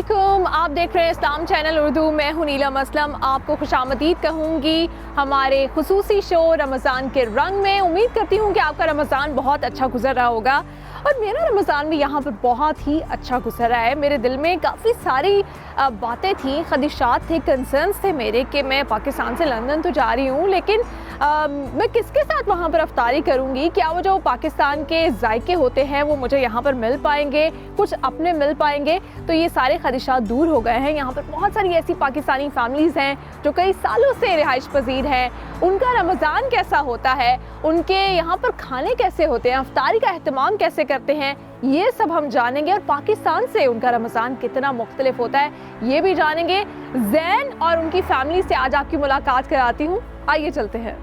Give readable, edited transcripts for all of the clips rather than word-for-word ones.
अस्सलामुअलैकुम, आप देख रहे हैं इस्लाम चैनल उर्दू। मैं हूं नीलम असलम, आपको खुशामदीद कहूँगी हमारे खुसूसी शो रमज़ान के रंग में। उम्मीद करती हूँ कि आपका रमज़ान बहुत अच्छा गुजर रहा होगा और मेरा रमज़ान भी यहाँ पर बहुत ही अच्छा गुजर रहा है। मेरे दिल में काफ़ी सारी बातें थी, ख़दशात थे, कंसर्न्स थे मेरे कि मैं पाकिस्तान से लंदन तो जा रही हूँ, लेकिन मैं किसके साथ वहाँ पर अफ्तारी करूँगी? क्या वो जो पाकिस्तान के जायके होते हैं वो मुझे यहाँ पर मिल पाएंगे, कुछ अपने मिल पाएंगे? तो ये सारे ख़दशात दूर हो गए हैं। यहाँ पर बहुत सारी ऐसी पाकिस्तानी फैमिलीज़ हैं जो कई सालों से रिहाइश पजीर हैं। उनका रमज़ान कैसा होता है, उनके यहाँ पर खाने कैसे होते हैं, अफ्तारी का अहतमाम कैसे करते हैं, ये सब हम जानेंगे। और पाकिस्तान से उनका रमज़ान कितना मुख्तलिफ होता है ये भी जानेंगे। ज़ैन और उनकी फैमिली से आज आपकी मुलाकात कराती हूँ, आइए चलते हैं।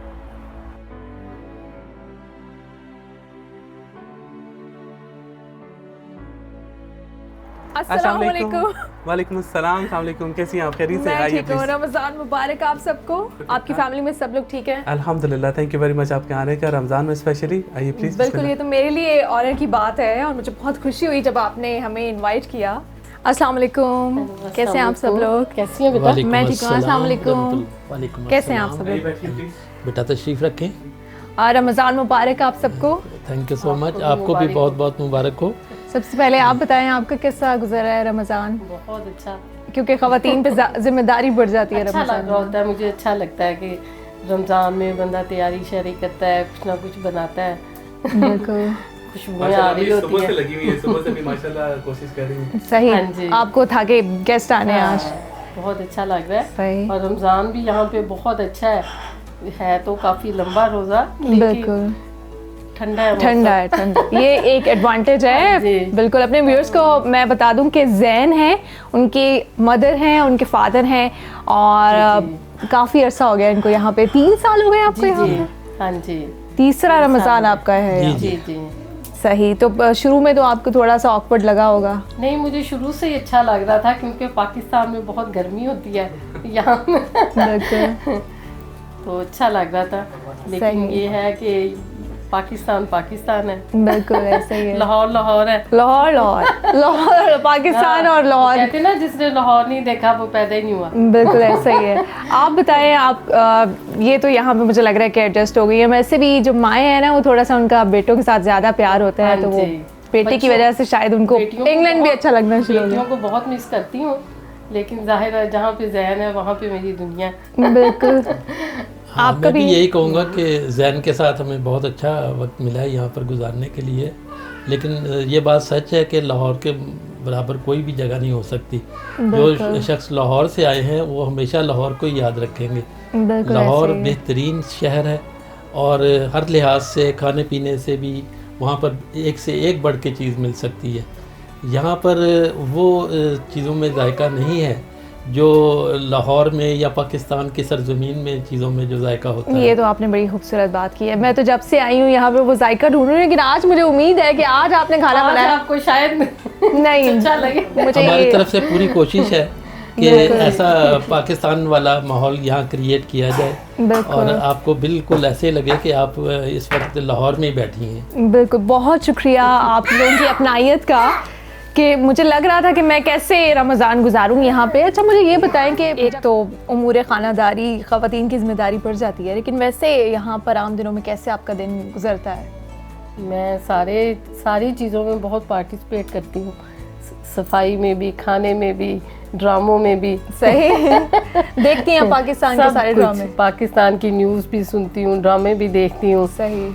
अस्सलाम वालेकुम। वालेकुम अस्सलाम, अस्सलाम वालेकुम। कैसी हैं आप? खैरियत से? मैं ठीक हूँ। रमज़ान मुबारक आप सबको। आपकी फैमिली में सब लोग ठीक हैं? अल्हम्दुलिल्लाह, थैंक यू वेरी मच आपके आने का रमज़ान में स्पेशली। आइए प्लीज़। बिल्कुल, ये तो मेरे लिए ऑनर की बात है और मुझे बहुत खुशी हुई जब आपने हमें इनवाइट किया। अस्सलाम वालेकुम, कैसे हैं आप सब लोग? कैसी हैं बेटा? मैं ठीक हूँ, अस्सलाम वालेकुम। कैसे हैं आप सब लोग? बेटा तशरीफ़ रखें। रमज़ान मुबारक आप सबको। थैंक यू सो मच, आपको भी बहुत बहुत मुबारक हो। सबसे पहले आप बताएं आपका कैसा गुजरा है रमज़ान? बहुत अच्छा, क्योंकि ख़वातीन पे जिम्मेदारी बढ़ जाती है अच्छा रमज़ान लग रहा होता है। मुझे अच्छा लगता है कि रमज़ान में बंदा तैयारी शरी करता है, कुछ ना कुछ बनाता है। बिल्कुल खुशबुएं आ रही होती सुबह से है। लगी हुई है, सुबह से भी माशाल्लाह कोशिश कर रही हूँ। सही। हाँ जी। आपको था कि गेस्ट आने हैं आज। बहुत अच्छा लग रहा है। सही। और रमज़ान भी यहाँ पे बहुत अच्छा है तो काफ़ी लंबा रोज़ा, लेकिन बिल्कुल ठंडा है, ठंडा है, ठंडा। ये एक एडवांटेज है। जी। बिल्कुल, अपने व्यूअर्स को मैं बता दूं कि ज़ैन हैं, उनकी मदर हैं, उनके फादर हैं और काफ़ी अरसा हो गया इनको यहाँ पे। 3 साल हो गए आपको जी यहाँ जी पे? हाँ जी। तीसरा रमज़ान आपका है जी, यहाँ। जी जी। सही। तो शुरू में तो आपको थोड़ा सा ऑकवर्ड लगा होगा? नहीं, मुझे शुरू से ही अच्छा लग रहा था क्योंकि पाकिस्तान में बहुत गर्मी होती है यहाँ बिल्कुल। तो अच्छा लग रहा था, लेकिन सही। ये है कि पाकिस्तान पाकिस्तान है। बिल्कुल ऐसे ही है। लाहौर लाहौर है। लाहौर लाहौर लाहौर पाकिस्तान और लाहौर। कहते ना जिसने लाहौर नहीं देखा वो पैदा ही नहीं हुआ। बिल्कुल ऐसा ही है। आप बताएं, आप ये तो यहाँ पे मुझे लग रहा है कि एडजस्ट हो गई है। वैसे भी जो माएँ हैं ना वो थोड़ा सा उनका बेटों के साथ ज़्यादा प्यार होता है, हाँ तो वो जी। बेटे की वजह से शायद उनको बेटियों को इंग्लैंड भी बहुत- अच्छा लगना शुरू हो बेटियों को बहुत मिस करती हूँ, लेकिन जाहिर है जहाँ पे ज़हन है वहाँ पे मेरी दुनिया है। गया। बिल्कुल। हाँ, आपका मैं भी भी यही कहूँगा कि जैन के साथ हमें बहुत अच्छा वक्त मिला है यहाँ पर गुजारने के लिए। लेकिन ये बात सच है कि लाहौर के बराबर कोई भी जगह नहीं हो सकती। जो शख्स लाहौर से आए हैं वो हमेशा लाहौर को ही याद रखेंगे। बिल्कुल लाहौर ऐसे ही है। बेहतरीन शहर है और हर लिहाज से खाने पीने से भी वहाँ पर एक से एक बढ़ के चीज़ मिल सकती है। यहाँ पर वो चीज़ों में जायका नहीं है जो लाहौर में या पाकिस्तान की सरजमीन में चीज़ों में जो जायका होता है। ये तो आपने बड़ी खूबसूरत बात की है। मैं तो जब से आई हूँ यहाँ पे वो जायका ढूंढ रही हूँ, लेकिन आज मुझे उम्मीद है कि आज आपने खाना आज बनाया। आपको शायद नहीं, अच्छा लगे। मुझे हमारी ये तरफ से पूरी कोशिश है कि बिल्कुल। ऐसा पाकिस्तान वाला माहौल यहाँ क्रिएट किया जाए बिल्कुल। और आपको बिल्कुल ऐसे लगे कि आप इस वक्त लाहौर में ही बैठी हैं। बिल्कुल, बहुत शुक्रिया आप लोगों की अपनायत का कि मुझे लग रहा था कि मैं कैसे रमज़ान गुजारूँ यहाँ पे। अच्छा, मुझे ये बताएं कि एक तो उमूर ख़ानादारी ख़वातीन की ज़िम्मेदारी पड़ जाती है, लेकिन वैसे यहाँ पर आम दिनों में कैसे आपका दिन गुजरता है? मैं सारी चीज़ों में बहुत पार्टिसिपेट करती हूँ, सफाई में भी, खाने में भी, ड्रामों में भी। सही। देखती हैं पाकिस्तान के सब सारे कुछ। ड्रामे? पाकिस्तान की न्यूज़ भी सुनती हूँ, ड्रामे भी देखती हूँ। सही।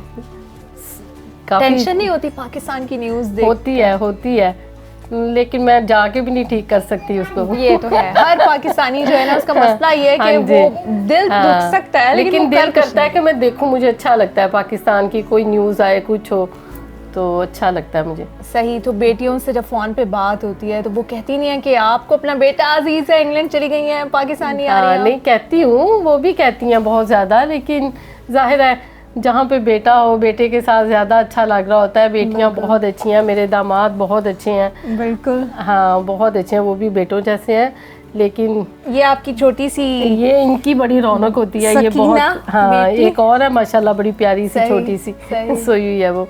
काफ़ी टेंशन नहीं होती पाकिस्तान की न्यूज़ देख? होती है, लेकिन मैं जाके भी नहीं ठीक कर सकती उसको। ये तो है, हर पाकिस्तानी जो है ना उसका मसला ये है कि हाँ जी। वो दिल दुख सकता है, लेकिन वो दिल कर कुछ करता है कि मैं देखूं, मुझे अच्छा लगता है पाकिस्तान की कोई न्यूज़ आए कुछ हो तो अच्छा लगता है मुझे। सही। तो बेटियों से जब फ़ोन पे बात होती है तो वो कहती नहीं है कि आपको अपना बेटा अजीज़ है, इंग्लैंड चली गई हैं, पाकिस्तान नहीं आ रही हैं? नहीं कहती हूँ, वो भी कहती हैं बहुत ज़्यादा, लेकिन जाहिर है जहाँ पे बेटा हो बेटे के साथ ज़्यादा अच्छा लग रहा होता है। बेटियाँ बहुत अच्छी हैं, मेरे दामाद बहुत अच्छे हैं। बिल्कुल। हाँ, बहुत अच्छे हैं, वो भी बेटों जैसे हैं। लेकिन ये आपकी छोटी सी ये इनकी बड़ी रौनक होती है। ये सकीना बहुत, हाँ, बेटी? एक और है माशाल्लाह, बड़ी प्यारी सी सही, छोटी सी सही। सोई हुई है वो।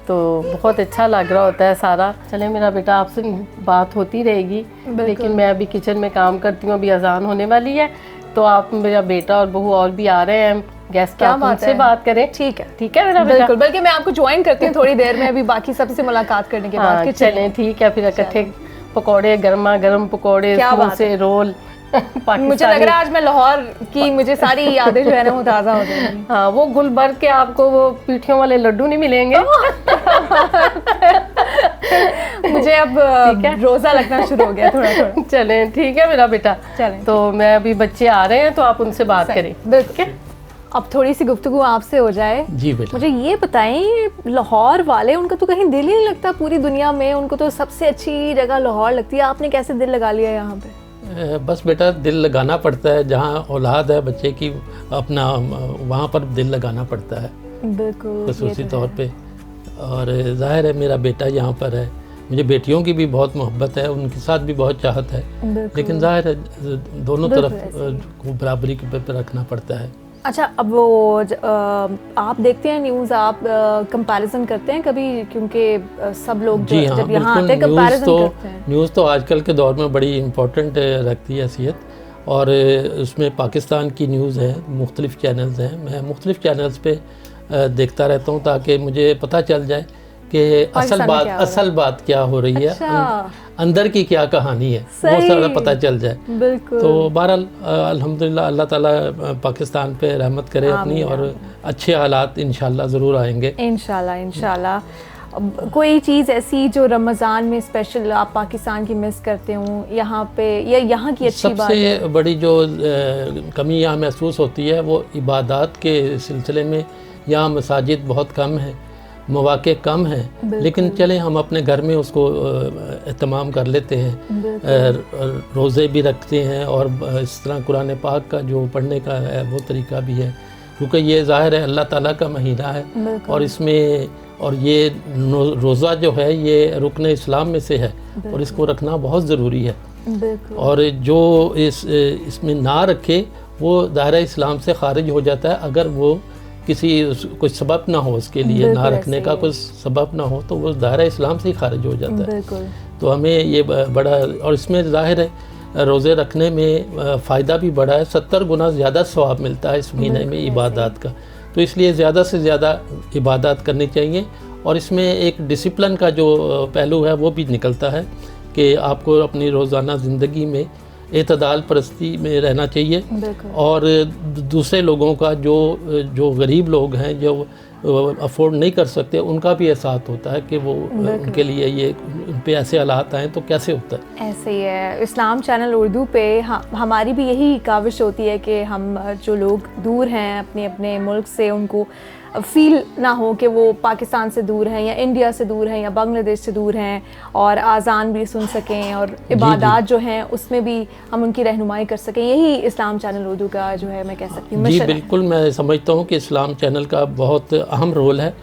तो बहुत अच्छा लग रहा होता है सारा। चले मेरा बेटा, आपसे बात होती रहेगी, लेकिन मैं अभी किचन में काम करती हूँ, अभी अजान होने वाली है, तो आप मेरा बेटा और बहू और भी आ रहे हैं गेस्ट, क्या आप बात उनसे है? बात करें। ठीक है मेरा बेटा? बिल्कुल, बल्कि मैं आपको ज्वाइन करती हूँ थोड़ी देर में, अभी बाकी सबसे मुलाकात करने के बाद। हाँ, चलें ठीक है, फिर इकट्ठे पकौड़े, गर्मा गर्म पकौड़े, क्या बात समोसे, रोल मुझे लग रहा है आज मैं लाहौर की मुझे सारी यादें जो है ना वो ताज़ा हो जाएंगी। हाँ, वो गुलबर्ग के आपको वो पीठियों वाले लड्डू नहीं मिलेंगे। मुझे अब रोज़ा लगना शुरू हो गया थोड़ा थोड़ा। चलें ठीक है मेरा बेटा, चलें। तो मैं अभी बच्चे आ रहे हैं तो आप उनसे बात करें। बिल्कुल, अब थोड़ी सी गुफ्तगू आपसे हो जाए। जी बेटा। मुझे ये बताएं, लाहौर वाले, उनका तो कहीं दिल ही नहीं लगता पूरी दुनिया में, उनको तो सबसे अच्छी जगह लाहौर लगती है, आपने कैसे दिल लगा लिया यहाँ पे? बस बेटा, दिल लगाना पड़ता है, जहाँ औलाद है बच्चे की, अपना वहाँ पर दिल लगाना पड़ता है बिल्कुल खसूसी तौर पे। और जाहिर है मेरा बेटा यहाँ पर है, मुझे बेटियों की भी बहुत मोहब्बत है, उनके साथ भी बहुत चाहत है, लेकिन जाहिर है दोनों तरफ बराबरी पे रखना पड़ता है। अच्छा, अब वो आप देखते हैं न्यूज़, आप कंपैरिजन करते हैं कभी, क्योंकि सब लोग जी हाँ, जब यहाँ आते हैं बिल्कुल। कंपैरिजन करते हैं। न्यूज़ तो आजकल के दौर में बड़ी इम्पोर्टेंट रखती है हैसियत, और उसमें पाकिस्तान की न्यूज़ है, मुख्तलिफ़ चैनल्स हैं, मैं मुख्तलिफ़ चैनल्स पे देखता रहता हूँ ताकि मुझे पता चल जाए कि असल बात क्या हो रही है, अंदर की क्या कहानी है, वो सारा पता चल जाए। बिल्कुल। तो बहरहाल अल्हम्दुलिल्लाह, अल्लाह ताला पाकिस्तान पे रहमत करे अपनी, और अच्छे हालात इंशाल्लाह ज़रूर आएंगे। इंशाल्लाह। कोई चीज़ ऐसी जो रमज़ान में स्पेशल आप पाकिस्तान की मिस करते हो यहाँ पे, या यहाँ की अच्छी बात? सबसे बड़ी जो कमी यहाँ महसूस होती है वो इबादत के सिलसिले में, यहाँ मसाजिद बहुत कम है, मौक़े कम हैं, लेकिन चलें हम अपने घर में उसको एहतमाम कर लेते हैं, रोज़े भी रखते हैं, और इस तरह कुरान पाक का जो पढ़ने का है वो तरीका भी है, क्योंकि ये ज़ाहिर है अल्लाह ताला का महीना है, और इसमें, और ये रोज़ा जो है ये रुकन इस्लाम में से है, और इसको रखना बहुत ज़रूरी है। और जो इसमें ना रखे वो दायरा इस्लाम से खारिज हो जाता है, अगर वो किसी कुछ सबब ना हो उसके लिए, ना रखने का कुछ सबब ना हो, तो वो दायरा इस्लाम से ही खारिज हो जाता है। तो हमें ये बड़ा, और इसमें ज़ाहिर है रोज़े रखने में फ़ायदा भी बड़ा है, 70 गुना ज़्यादा सवाब मिलता है इस महीने में इबादत का, तो इसलिए ज़्यादा से ज़्यादा इबादत करनी चाहिए। और इसमें एक डिसिप्लिन का जो पहलू है वो भी निकलता है कि आपको अपनी रोज़ाना ज़िंदगी में एतदाल परस्ती में रहना चाहिए, और दूसरे लोगों का जो गरीब लोग हैं, जो अफोर्ड नहीं कर सकते, उनका भी एहसास होता है कि वो उनके लिए ये उन पे ऐसे हालात आए तो कैसे होता है। ऐसे ही है। इस्लाम चैनल उर्दू पे हमारी भी यही काविश होती है कि हम जो लोग दूर हैं अपने अपने मुल्क से, उनको फील ना हो कि वो पाकिस्तान से दूर हैं, या इंडिया से दूर हैं, या बांग्लादेश से दूर हैं, और आज़ान भी सुन सकें, और इबादत जो हैं उसमें भी हम उनकी रहनुमाई कर सकें। यही इस्लाम चैनल उर्दू का जो है, मैं कह सकती हूँ, जी बिल्कुल, मैं समझता हूँ कि इस्लाम चैनल का बहुत अहम रोल है,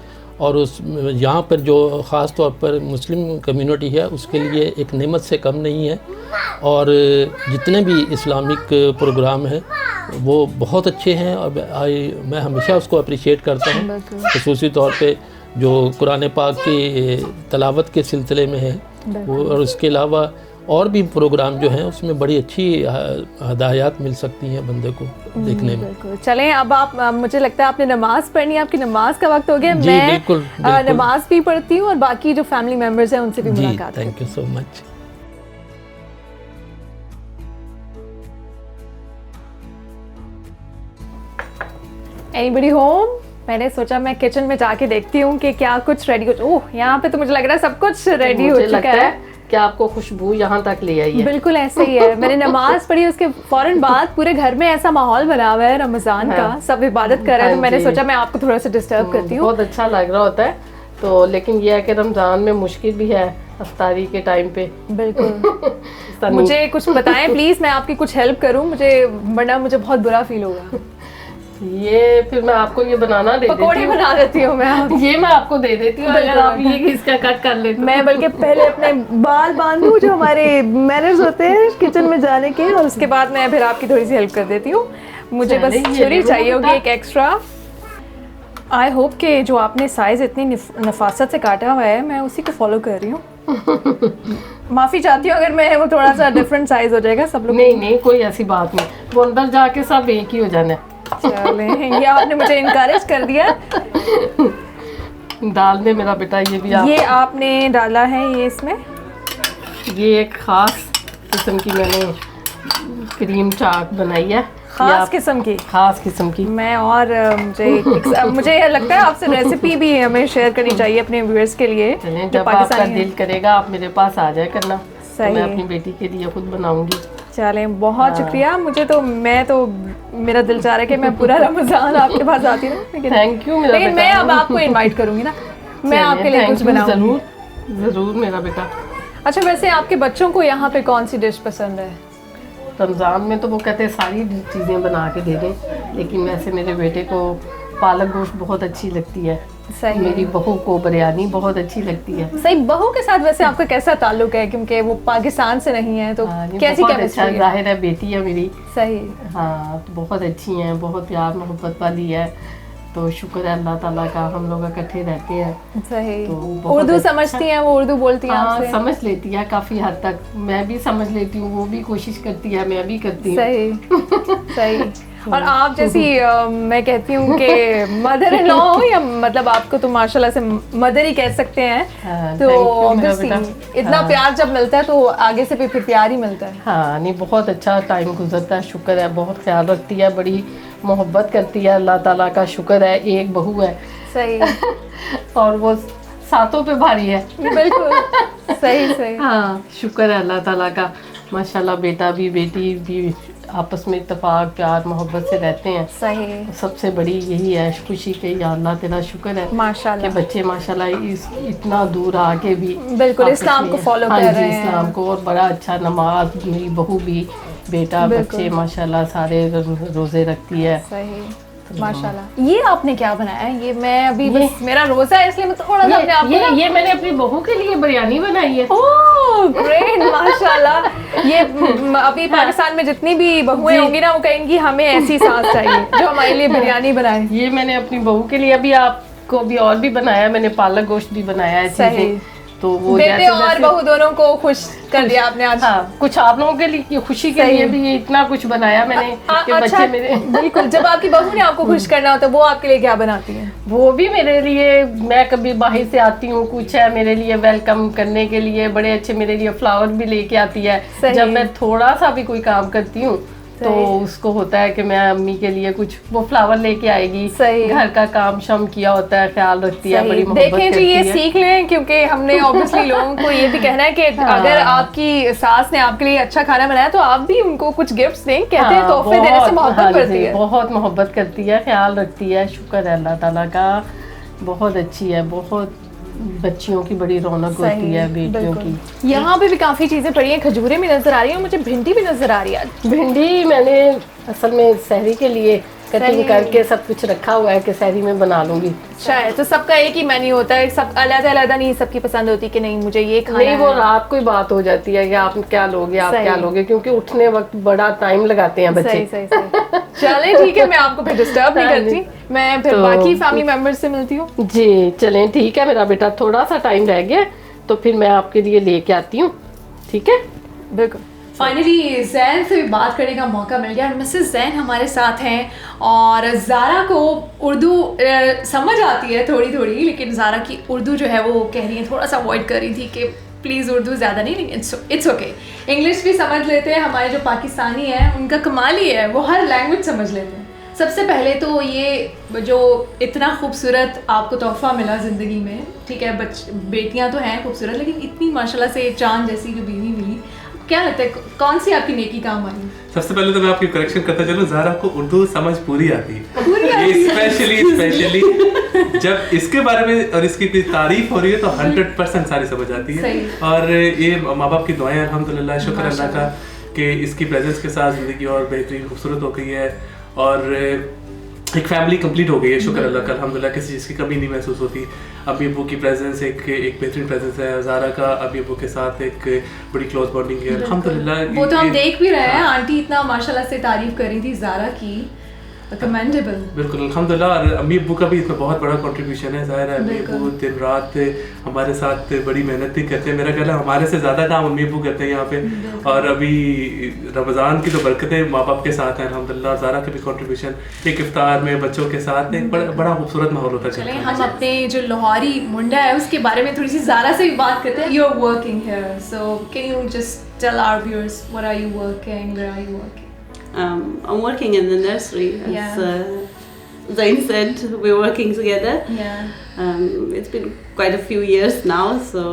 और उस यहाँ पर जो ख़ास तौर पर मुस्लिम कम्युनिटी है उसके लिए एक नेमत से कम नहीं है, और जितने भी इस्लामिक प्रोग्राम हैं वो बहुत अच्छे हैं, और मैं हमेशा उसको अप्रिशिएट करता हूँ, ख़ुसूसी तौर पे जो कुरान पाक की तलावत के सिलसिले में है वो, और उसके अलावा और भी प्रोग्राम जो हैं उसमें बड़ी अच्छी हदायत मिल सकती हैं बंदे को देखने में। चलें, अब आप, मुझे लगता है आपने नमाज़ पढ़नी है, आपकी नमाज का वक्त हो गया। जी, मैं बिल्कुल। नमाज भी पढ़ती हूँ, और बाकी जो फैमिली मेम्बर्स हैं उनसे भी मुलाकात। Thank you so much. Anybody home? मैंने सोचा मैं किचन में जाके देखती हूँ कि क्या कुछ रेडी हो। ओह, यहाँ पे तो मुझे लग रहा है सब कुछ रेडी हो चुका है। क्या आपको खुशबू यहाँ तक ले आई है? बिल्कुल ऐसे ही है। मैंने नमाज पढ़ी, उसके फौरन बाद पूरे घर में ऐसा माहौल बना हुआ है रमजान का, सब इबादत कर रहे हैं, तो मैंने सोचा मैं आपको थोड़ा सा डिस्टर्ब करती हूँ। बहुत अच्छा लग रहा होता है, तो लेकिन यह है कि रमजान में मुश्किल भी है अफ्तारी के टाइम पे। बिल्कुल। मुझे कुछ बताएं प्लीज, मैं आपकी कुछ हेल्प करूँ, वरना मुझे बहुत बुरा फील होगा। ये फिर मैं आपको ये बनाना दे देती हूँ, पकौड़े बना देती हूँ मैं। ये मैं आपको दे देती हूँ अगर आप ये इसका कट कर लेते। मैं बल्कि पहले अपने बाल बांधूं, जो हमारे मैनर्स होते हैं किचन में जाने के, और उसके बाद मैं फिर आपकी थोड़ी सी हेल्प कर देती हूँ। मुझे बस छुरी चाहिए होगी एक एक्स्ट्रा। आई होप कि जो आपने साइज़ इतनी नफासत से काटा हुआ है मैं उसी को फॉलो कर रही हूँ। माफ़ी चाहती हूँ अगर मैं वो थोड़ा सा डिफरेंट साइज़ हो जाएगा सब लोग। नहीं कोई ऐसी बात नहीं, वो अंदर जाके सब एक ही हो जाना है। चलें, ये आपने मुझे इनकरेज कर दिया। डाल दे मेरा बेटा, ये भी आप। ये आपने डाला है ये इसमें, ये एक ख़ास किस्म की मैंने क्रीम चाट बनाई है, खास किस्म की। ख़ास किस्म की। मैं और मुझे यह लगता है आपसे रेसिपी भी हमें शेयर करनी चाहिए अपने व्यूअर्स के लिए। चलें, जो जब आपका पाकिस्तानी हैं। दिल करेगा आप मेरे पास आ जाए करना, तो सही मैं है। अपनी बेटी के लिए खुद बनाऊंगी। चलें, बहुत शुक्रिया। मैं तो मेरा दिल चाह रहा है कि मैं पूरा रमज़ान आपके पास आती रहूं, लेकिन थैंक यू मेरा लेकिन बेटा। मैं अब आपको इनवाइट करूंगी ना, मैं आपके लिए कुछ बनाऊंगी। ज़रूर ज़रूर मेरा बेटा। अच्छा, वैसे आपके बच्चों को यहाँ पे कौन सी डिश पसंद है? रमज़ान में तो वो कहते हैं सारी चीज़ें बना के दे दें, लेकिन वैसे मेरे बेटे को पालक गोश्त बहुत अच्छी लगती है, सही मेरी बहू को बिरयानी बहुत अच्छी लगती है। सही। बहू के साथ वैसे आपका कैसा ताल्लुक है, क्योंकि वो पाकिस्तान से नहीं है, तो ये कैसी बहुत केमिस्ट्री अच्छा, है? जाहिर है बेटी है मेरी। सही। हाँ, तो बहुत अच्छी हैं, बहुत प्यार मोहब्बत वाली है, तो शुक्र है अल्लाह ताला का, हम लोग इकट्ठे रहते हैं। सही। तो बहुत उर्दू अच्छा। समझती हैं वो? उर्दू बोलती हैं हाँ, आपसे? समझ लेती है काफ़ी हद तक, मैं भी समझ लेती हूँ, वो भी कोशिश करती है, मैं भी करती हूँ। सही सही। और आप जैसी मैं कहती हूँ कि मदर इन लॉ हो, या मतलब आपको तो माशाल्लाह से मदर ही कह सकते हैं, हाँ, तो thank you मेरा obviously बेटा। इतना प्यार जब मिलता है तो आगे से फिर प्यार ही मिलता है। हाँ, नहीं बहुत अच्छा टाइम गुजरता है, शुक्र है, बहुत ख्याल रखती है, बड़ी मोहब्बत करती है, अल्लाह ताला का शुक्र है, एक बहू है। सही। और वो सातों पे भारी है। बिल्कुल सही सही। हाँ, शुक्र है अल्लाह ताला का, माशाल्लाह बेटा भी बेटी भी आपस में इत्तेफाक प्यार मोहब्बत से रहते हैं। सही। सबसे बड़ी यही है खुशी के, या अल्लाह तेरा शुक्र है माशाल्लाह कि बच्चे माशाल्लाह इतना दूर आके भी बिल्कुल आपस इस्लाम में- को फॉलो हाँ कर जी, रहे हैं। इस्लाम को, और बड़ा अच्छा नमाज, मेरी बहू भी, बेटा, बिल्कुल। बच्चे माशाल्लाह सारे रोज़े रखती है। सही। माशाल्लाह। ये आपने क्या बनाया है? ये मैं अभी बस मेरा रोजा है इसलिए मैं थोड़ा सा अपने आप को ये मैंने अपनी बहू के लिए बिरयानी बनाई है। ओह ग्रेट, माशाल्लाह। ये अभी पाकिस्तान में जितनी भी बहुएं होंगी ना, वो कहेंगी हमें ऐसी सास चाहिए जो हमारे लिए बिरयानी बनाए। ये मैंने अपनी बहू के लिए, अभी आपको भी और भी बनाया, मैंने पालक गोश्त भी बनाया है। सही। चीज़ें तो वो बेटे जैसे और जैसे- बहू दोनों को खुश कर दिया आपने आज। हाँ, कुछ आप लोगों के लिए खुशी के सही। लिए भी ये इतना कुछ बनाया मैंने कि अच्छा, बच्चे मेरे बिल्कुल। जब आपकी बहू ने आपको खुश करना होता है, वो आपके लिए क्या बनाती है? वो भी मेरे लिए, मैं कभी बाहर से आती हूँ, कुछ है मेरे लिए वेलकम करने के लिए, बड़े अच्छे मेरे लिए फ्लावर भी लेके आती है। सही। जब मैं थोड़ा सा भी कोई काम करती हूँ तो सही। उसको होता है कि मैं अम्मी के लिए कुछ वो फ्लावर लेके आएगी। सही। घर का काम शाम किया होता है, ख्याल रखती है, बड़ी मोहब्बत देखें जी, ये करती है। सीख लें, क्योंकि हमने ऑब्वियसली लोगों को ये भी कहना है कि अगर आपकी सास ने आपके लिए अच्छा खाना बनाया तो आप भी उनको कुछ गिफ्ट्स दें। कहते हैं तोहफे देने से मोहब्बत हाँ बढ़ती जी, है। बहुत मोहब्बत करती है, ख्याल रखती है, शुक्र है अल्लाह ताला का, बहुत अच्छी है, बहुत बच्चियों की बड़ी रौनक होती है, बेटियों की। यहाँ पे भी काफी चीजें पड़ी हैं, खजूरें भी नजर आ रही हैं, मुझे भिंडी भी नजर आ रही है। भिंडी मैंने असल में सहरी के लिए सही। कटिंग करके सब कुछ रखा हुआ है कि सहरी में बना लूंगी। शायद तो सबका एक ही मेन्यू होता है, सब अलग-अलग नहीं सबकी पसंद होती कि नहीं मुझे ये खाना नहीं, वो है। रात को ही बात हो जाती है कि आप क्या लोगे, आप सही। क्या लोगे, क्योंकि उठने वक्त बड़ा टाइम लगाते हैं सही बच्चे। सही सही। चलें ठीक है, मैं आपको फिर डिस्टर्ब नहीं हाँ करती, जी। मैं फिर तो- बाकी फैमिली मेंबर्स से मिलती हूँ। जी चलें, ठीक है मेरा बेटा, थोड़ा सा टाइम रह गया तो फिर मैं आपके लिए लेके आती हूँ, ठीक है? बिल्कुल। फाइनली जैन से भी बात करने का मौका मिल गया। मिसेस जैन हमारे साथ हैं और ज़ारा को उर्दू समझ आती है थोड़ी थोड़ी, लेकिन ज़ारा की उर्दू जो है वो कह रही है, थोड़ा सा अवॉइड कर रही थी कि प्लीज़ उर्दू ज़्यादा नहीं, लेकिन इट्स ओके। इंग्लिश भी समझ लेते हैं, हमारे जो पाकिस्तानी हैं उनका कमाल ही है, वो हर लैंग्वेज समझ लेते हैं। सबसे पहले तो ये जो इतना खूबसूरत आपको तोहफा मिला ज़िंदगी में, ठीक है, बेटियां तो हैं खूबसूरत, लेकिन इतनी माशाल्लाह से चांद जैसी जो बीवी मिली, क्या लगता है कौन सी आपकी नेकी काम आई? सबसे पहले तो मैं आपकी करेक्शन करता चलूं, ज़ारा को उर्दू समझ पूरी आती है। ये स्पेशली जब इसके बारे में और इसकी कोई तारीफ हो रही है तो 100% सारी समझ आती है। सही। और ये माँ बाप की दुआएं अल्हम्दुलिल्लाह, शुक्र अल्लाह का कि इसकी प्रेजेंस के साथ ज़िंदगी और बेहतरीन खूबसूरत हो गई है, और एक फैमिली कंप्लीट हो गई है, शुक्र अल्लाह का, अल्हम्दुलिल्लाह किसी चीज़ की कमी नहीं महसूस होती। अभी अबू की प्रेजेंस एक बेहतरीन प्रेजेंस है, ज़ारा का अभी अबू के साथ एक बड़ी क्लोज बॉन्डिंग है, अल्हम्दुलिल्लाह। वो तो हम देख भी रहे हैं, आंटी इतना माशाल्लाह से तारीफ कर रही थी ज़ारा की, कमेंडेबल। बिल्कुल अल्हम्दुलिल्लाह। और अम्मी अब्बू का भी इसमें बहुत बड़ा कंट्रीब्यूशन है। ज़ाहिर है अम्मी अब्बू दिन रात हमारे साथ बड़ी मेहनत भी करते हैं। मेरा ख्याल है हमारे से ज़्यादा काम अम्मी अब्बू करते हैं यहाँ पे। और अभी रमज़ान की तो बरकतें माँ बाप के साथ हैं अल्हम्दुलिल्लाह। ज़ारा के भी कंट्रीब्यूशन, एक इफ्तार में बच्चों के साथ एक बड़ा खूबसूरत माहौल होता है। चलें हम अपने जो लाहौरी मुंडा है उसके बारे में थोड़ी सी ज़ारा से भी बात करते हैं। You are working here, so can you just tell our viewers what are you working, where are you working? I'm working in the nursery. As Zain said, we're working together. It's been quite a few years now, so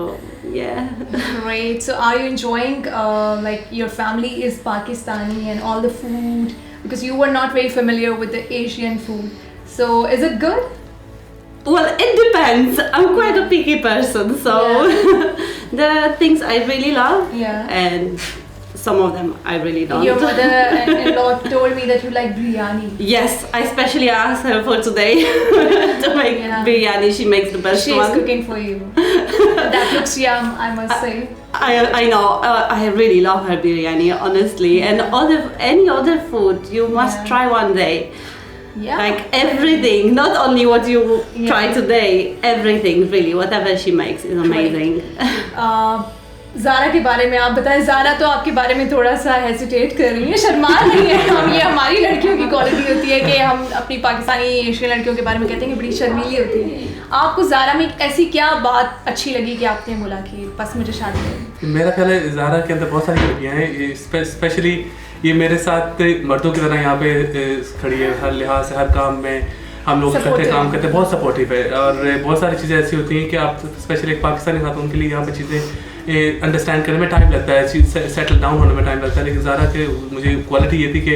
yeah. Great. So are you enjoying like your family is Pakistani and all the food, because you were not very familiar with the Asian food, so is it good? Well, it depends. I'm quite a picky person, so there are things I really love, and some of them I really don't. Your mother-in-law told me that you like biryani. Yes, I especially asked her for today to make biryani. She makes the best one. She's cooking for you. That looks yum, I must say. I know. I really love her biryani, honestly. And any other food, you must try one day. Like everything, not only what you try today, everything really, whatever she makes is amazing. Zara के बारे में आप बताएं। ज़ारा तो आपके बारे में थोड़ा सा हेजिटेट कर रही है, शर्मा रही है। हम ये हमारी लड़कियों की क्वालिटी होती है कि हम अपनी पाकिस्तानी एशियन लड़कियों के बारे में कहते हैं कि बड़ी शर्मीली होती है। आपको ज़ारा में ऐसी क्या बात अच्छी लगी कि आपने बोला कि बस मुझे शादी करनी? मेरा ख्याल है ज़ारा के अंदर बहुत सारी लड़कियाँ हैं, स्पेशली ये मेरे साथ मर्दों की तरह यहाँ पे खड़ी है। हर लिहाज से, हर काम में हम लोग इकट्ठे काम करते हैं, बहुत सपोर्टिव है। और बहुत सारी चीज़ें ऐसी होती हैं कि आप स्पेशली एक पाकिस्तानी खातून के लिए यहाँ पे चीज़ें अंडरस्टैंड करने में टाइम लगता है, चीज़ सेटल डाउन होने में टाइम लगता है। लेकिन ज़ारा के मुझे क्वालिटी ये थी कि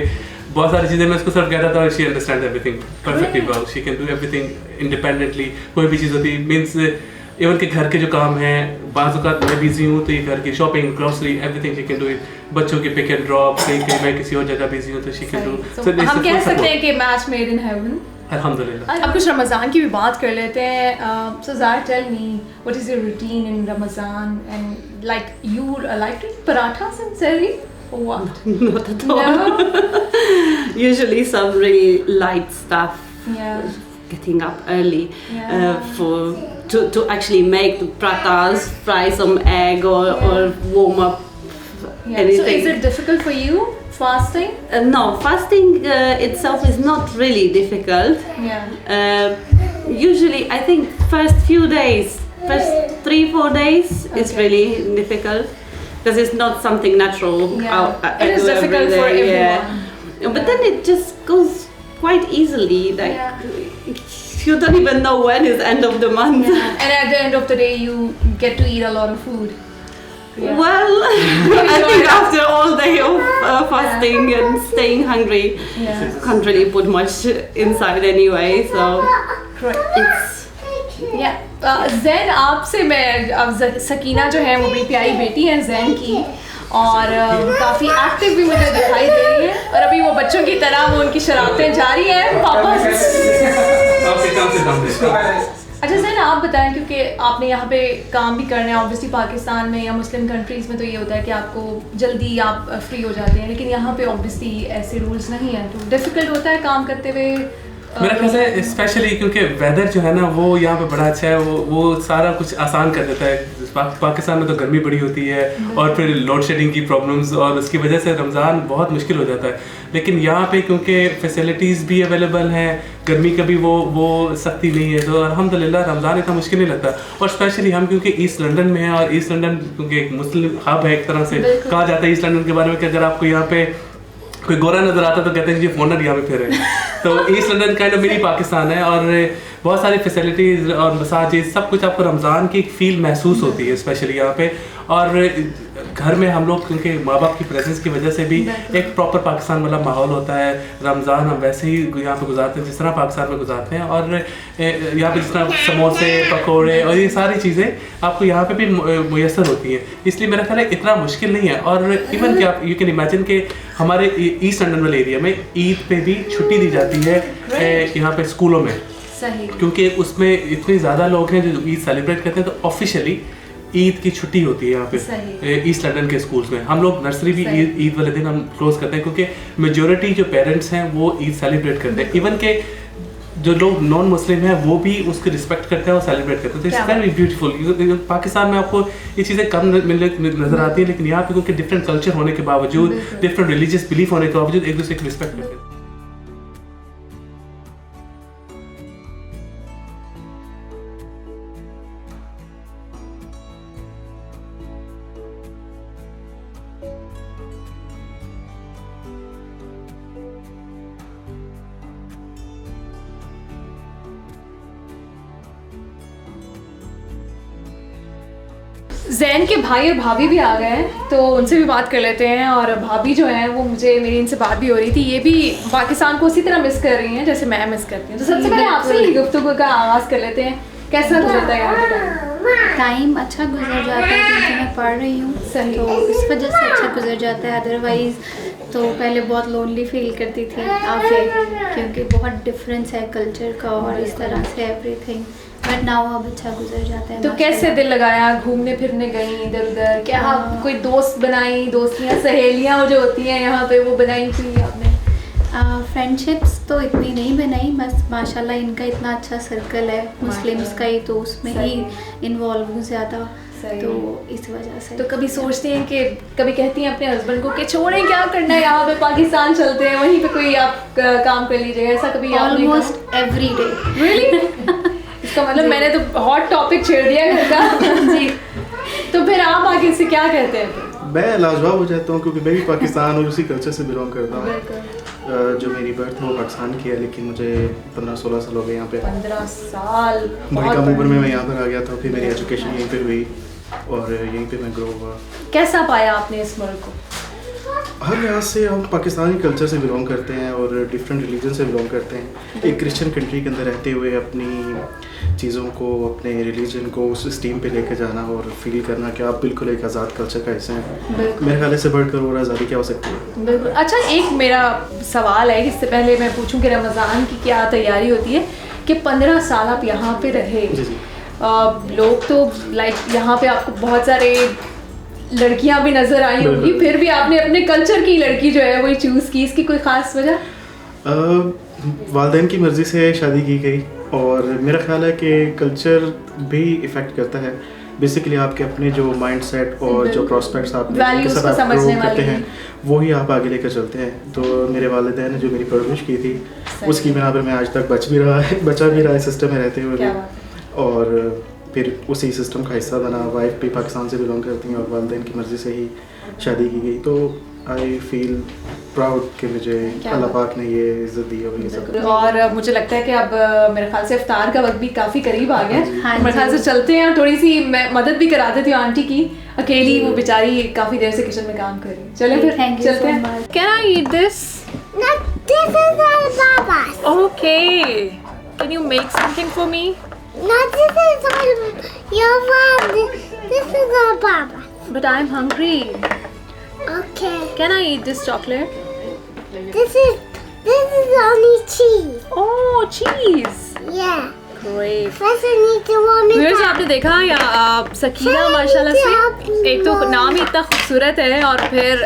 बहुत सारी चीज़ें मैं उसको सिर्फ कहता था और she understand everything perfectly well. She can do everything independently. कोई भी चीज़ होती मीन्स इवन के घर के जो काम हैं, बाज़ औक़ात मैं बिजी हूँ तो ये घर की shopping, grocery, everything she can do it. बच्चों के पिक एंड ड्रॉप, कहीं मैं किसी और जगह बिजी हूँ तो शी कैन डू। हम कह सकते हैं कि मैच मेड इन हेवन। अल्हम्दुलिल्लाह। अब कुछ रमज़ान की भी बात कर लेते हैं। So Zara, tell me, what is your routine in Ramadan? And like you like to eat parathas and sehri or what? Not at all. Usually some really light stuff. Getting up early to actually make the parathas, fry some egg or warm up anything. So is it difficult for you? Fasting? No, fasting itself is not really difficult. Usually, I think first few days, first 3-4 days, it's really difficult because it's not something natural. It is difficult for everyone. But then it just goes quite easily. Like you don't even know when is end of the month. And at the end of the day, you get to eat a lot of food. Well, I think after all day of fasting and staying hungry, can't really put much inside anyway. So it's ज़ैन, आपसे मैं अब सकीना जो है वो बड़ी प्यारी बेटी है ज़ैन की, और काफ़ी एक्टिव भी मुझे दिखाई दे रही है। और अभी वो बच्चों की तरह वो उनकी शरारतें जारी हैं। पापा अच्छा ज़ैन, आप बताएं, क्योंकि आपने यहाँ पे काम भी करना है। ऑब्वियसली पाकिस्तान में या मुस्लिम कंट्रीज़ में तो ये होता है कि आपको जल्दी आप फ्री हो जाते हैं, लेकिन यहाँ पे ऑब्वियसली ऐसे रूल्स नहीं हैं, तो डिफ़िकल्ट होता है काम करते हुए। मेरा ख्याल है स्पेशली क्योंकि वेदर जो है ना वो यहाँ पे बड़ा अच्छा है, वो सारा कुछ आसान कर देता है। पाकिस्तान में तो गर्मी बड़ी होती है और फिर लोड शेडिंग की प्रॉब्लम्स, और उसकी वजह से रमज़ान बहुत मुश्किल हो जाता है। लेकिन यहाँ पे क्योंकि फैसिलिटीज़ भी अवेलेबल हैं, गर्मी का भी वो सख्ती नहीं है, तो अल्हम्दुलिल्लाह रमज़ान इतना मुश्किल नहीं लगता। और स्पेशली हम क्योंकि ईस्ट लंदन में हैं, और ईस्ट लंदन क्योंकि एक मुस्लिम हब है एक तरह से, कहा जाता है ईस्ट लंदन के बारे में कि अगर आपको यहाँ पे कोई गोरा नज़र आता तो कहते हैं जी फोनर यहाँ पे फिर है। तो east London kind of mini Pakistan है, और बहुत सारी फैसिलिटीज़ और मसाजिद सब कुछ आपको रमज़ान की एक फील महसूस होती है स्पेशली यहाँ पे। और घर में हम लोग क्योंकि माँ बाप की प्रेजेंस की वजह से भी एक प्रॉपर पाकिस्तान वाला माहौल होता है। रमज़ान हम वैसे ही यहाँ पे गुजारते हैं जिस तरह पाकिस्तान में गुजारते हैं, और यहाँ पे जिस तरह समोसे, पकोड़े और ये सारी चीज़ें आपको यहाँ पे भी मुयसर होती हैं। इसलिए मेरा ख्याल है इतना मुश्किल नहीं है। और इवन कि आप यू कैन इमेजिन कि हमारे ईस्ट लंदन वाले एरिया में ईद पे भी छुट्टी दी जाती है यहाँ पे स्कूलों में, क्योंकि उसमें इतने ज़्यादा लोग हैं जो ईद सेलिब्रेट करते हैं, तो ऑफिशियली ईद की छुट्टी होती है यहाँ पे ईस्ट लंदन के स्कूल्स में। हम लोग नर्सरी भी ईद वाले दिन हम क्लोज करते हैं, क्योंकि मेजोरिटी जो पेरेंट्स हैं वो ईद सेलिब्रेट करते हैं। इवन के जो लोग नॉन मुस्लिम हैं वो भी उसको रिस्पेक्ट करते हैं और सेलिब्रेट करते हैं। It's very beautiful. पाकिस्तान में आपको ये चीज़ें कम नजर आती है, लेकिन यहाँ पे क्योंकि डिफरेंट कल्चर होने के बावजूद, डिफरेंट रिलीजियस बिलीफ होने के बावजूद एक दूसरे की रिस्पेक्ट करते हैं। जैन के भाई और भाभी भी आ गए हैं, तो उनसे भी बात कर लेते हैं। और भाभी जो है वो मेरी इनसे बात भी हो रही थी, ये भी पाकिस्तान को उसी तरह मिस कर रही हैं जैसे मैं मिस करती हूँ। तो सबसे पहले आपसे ही गुफ्तगू का आगाज़ कर लेते हैं, कैसा गुजरता है यहाँ का टाइम? अच्छा गुजर जाता है क्योंकि मैं पढ़ रही हूँ, तो इस वजह से अच्छा गुजर जाता है। अदरवाइज़ तो पहले बहुत लोनली फील करती थी आके, क्योंकि बहुत डिफरेंस है कल्चर का और इस तरह से एवरीथिंग, बट नाउ अब अच्छा गुजर जाता है। तो कैसे दिल लगाया, घूमने फिरने गई इधर उधर? क्या आप कोई दोस्त बनाई, दोस्तियाँ सहेलियाँ जो होती हैं यहाँ पे वो बनाई थी आपने? फ्रेंडशिप्स तो इतनी नहीं बनाई, बस माशाल्लाह इनका इतना अच्छा सर्कल है मुस्लिम्स का ही, तो उसमें ही इन्वॉल्व हूँ ज़्यादा, तो इस वजह से। तो कभी सोचते हैं कि, कभी कहती हैं अपने हस्बैंड को कि छोड़ें, क्या करना है यहाँ पे, पाकिस्तान चलते हैं, वहीं पे कोई आप काम कर लीजिएगा, ऐसा कभी? Almost every day. रियली? इसका मतलब मैंने तो हॉट टॉपिक छेड़ दिया घर का। जी, तो फिर आप आगे इससे क्या कहते हैं? मैं लाजवाब हो जाता हूँ, क्योंकि मैं भी पाकिस्तान और उसी कल्चर से बिलोंग करता हूँ। जो मेरी बर्थ है वो पाकिस्तान की है, लेकिन मुझे 15-16 साल हो गए यहाँ पे। 15 साल? बड़ी कम उम्र में मैं यहाँ पर आ गया था, फिर मेरी एजुकेशन यहीं पे हुई और यहीं पे मैं ग्रो हुआ। कैसा पाया आपने इस मुल्क को? हर लिहाज से हम पाकिस्तानी कल्चर से बिलोंग करते हैं और डिफरेंट रिलीजन से बिलोंग करते हैं। एक क्रिश्चियन कंट्री के अंदर रहते हुए अपनी चीज़ों को, अपने रिलीजन को उस स्टीम पे लेके जाना और फील करना कि आप बिल्कुल एक आज़ाद कल्चर का हिस्सा हैं, मेरे ख्याल से बढ़कर और आज़ादी क्या हो सकती है। बिल्कुल। अच्छा, एक मेरा सवाल है, इससे पहले मैं पूछूं कि रमज़ान की क्या तैयारी होती है कि 15 साल आप यहाँ पे रहे। जी। लोग तो लाइक यहाँ पे आपको बहुत सारे लड़कियां भी नजर आई होंगी, फिर भी आपने अपने कल्चर की लड़की जो है वही चूज़ की, इसकी कोई ख़ास वजह? वालिदैन की मर्ज़ी से शादी की गई और मेरा ख्याल है कि कल्चर भी इफ़ेक्ट करता है। बेसिकली आपके अपने जो माइंड सेट और जो प्रॉस्पेक्ट्स आप करते हैं वही आप आगे लेकर चलते हैं। तो मेरे वालिदैन ने जो मेरी परवरिश की थी उसकी बिना पर मैं आज तक बचा भी रहा है सिस्टम में रहते हुए भी, और फिर उसी सिस्टम का हिस्सा बना। वाइफ भी पाकिस्तान से बिलोंग करती हैं और वालिदैन की मर्ज़ी से ही शादी की गई। तो आई फील प्राउड कि मुझे अल्लाह पाक ने ये इज्जत दी है। ये सब और मुझे लगता है कि अब मेरे ख्याल से इफ्तार का वक्त भी काफ़ी करीब आ गया है। हाँ, मेरे ख्याल से चलते हैं, थोड़ी सी मैं मदद भी करा देती हूँ आंटी की, अकेली वो बेचारी काफ़ी देर से किचन में काम कर रही है। चले फिर चलते हैं। Can I eat this? This is our Papa's. Okay, can you make something for me? No, this is your father. This is our Papa. But I'm hungry. Okay. Can I eat this chocolate? This is only cheese. Oh, cheese. Yeah. Great. First I need to warm it viewers, up. आपने देखा या सकीना माशाल्लाह से एक तो नाम ही इतना खूबसूरत है, और फिर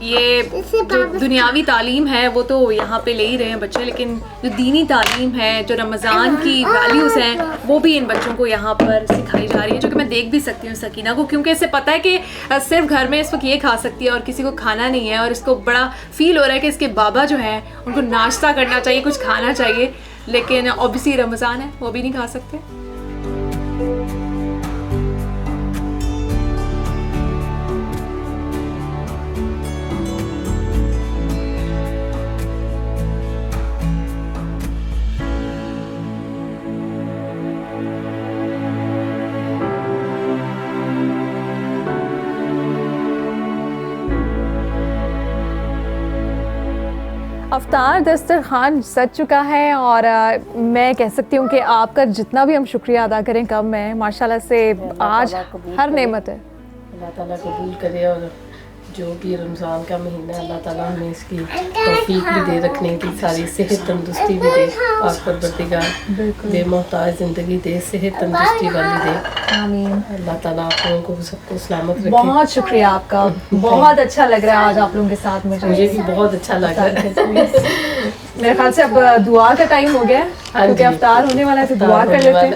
ये जो दुनियावी तालीम है वो तो यहाँ पे ले ही रहे हैं बच्चे, लेकिन जो दीनी तालीम है, जो रमज़ान की वैल्यूज़ हैं, वो भी इन बच्चों को यहाँ पर सिखाई जा रही है, जो कि मैं देख भी सकती हूँ सकीना को, क्योंकि इसे पता है कि सिर्फ घर में इस वक्त ये खा सकती है और किसी को खाना नहीं है, और इसको बड़ा फील हो रहा है कि इसके बाबा जो हैं उनको नाश्ता करना चाहिए, कुछ खाना चाहिए, लेकिन ऑब्वियसली रमज़ान है, वो भी नहीं खा सकते। अफ्तार दस्तरखान सज चुका है, और मैं कह सकती हूँ कि आपका जितना भी हम शुक्रिया अदा करें कम है। माशाल्लाह से आज हर नेमत है। अल्लाह ताला कबूल करे, और जो भी रमज़ान का महीना है, अल्लाह ताला हमें इसकी तौफीक भी दे, रखने की सारी सेहत तंदुरुस्ती भी दे, पाक परवरदिगार बेमोहताज ज़िंदगी दे, सेहत तंदुरुस्ती वाली दे। आमीन। अल्लाह ताला आप लोगों को सबको सलामत रखे। बहुत शुक्रिया आपका, बहुत अच्छा लग रहा है आज आप लोगों के साथ मुझे भी बहुत अच्छा लग रहा है। मेरे ख्याल से अब दुआ का टाइम हो गया है, क्योंकि अफ्तार होने वाला है, तो दुआ कर लेते हैं।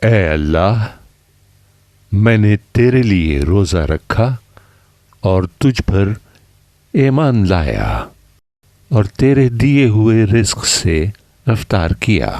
ऐ अल्लाह, मैंने तेरे लिए रोज़ा रखा और तुझ पर ईमान लाया और तेरे दिए हुए रिज़्क़ से इफ्तार किया।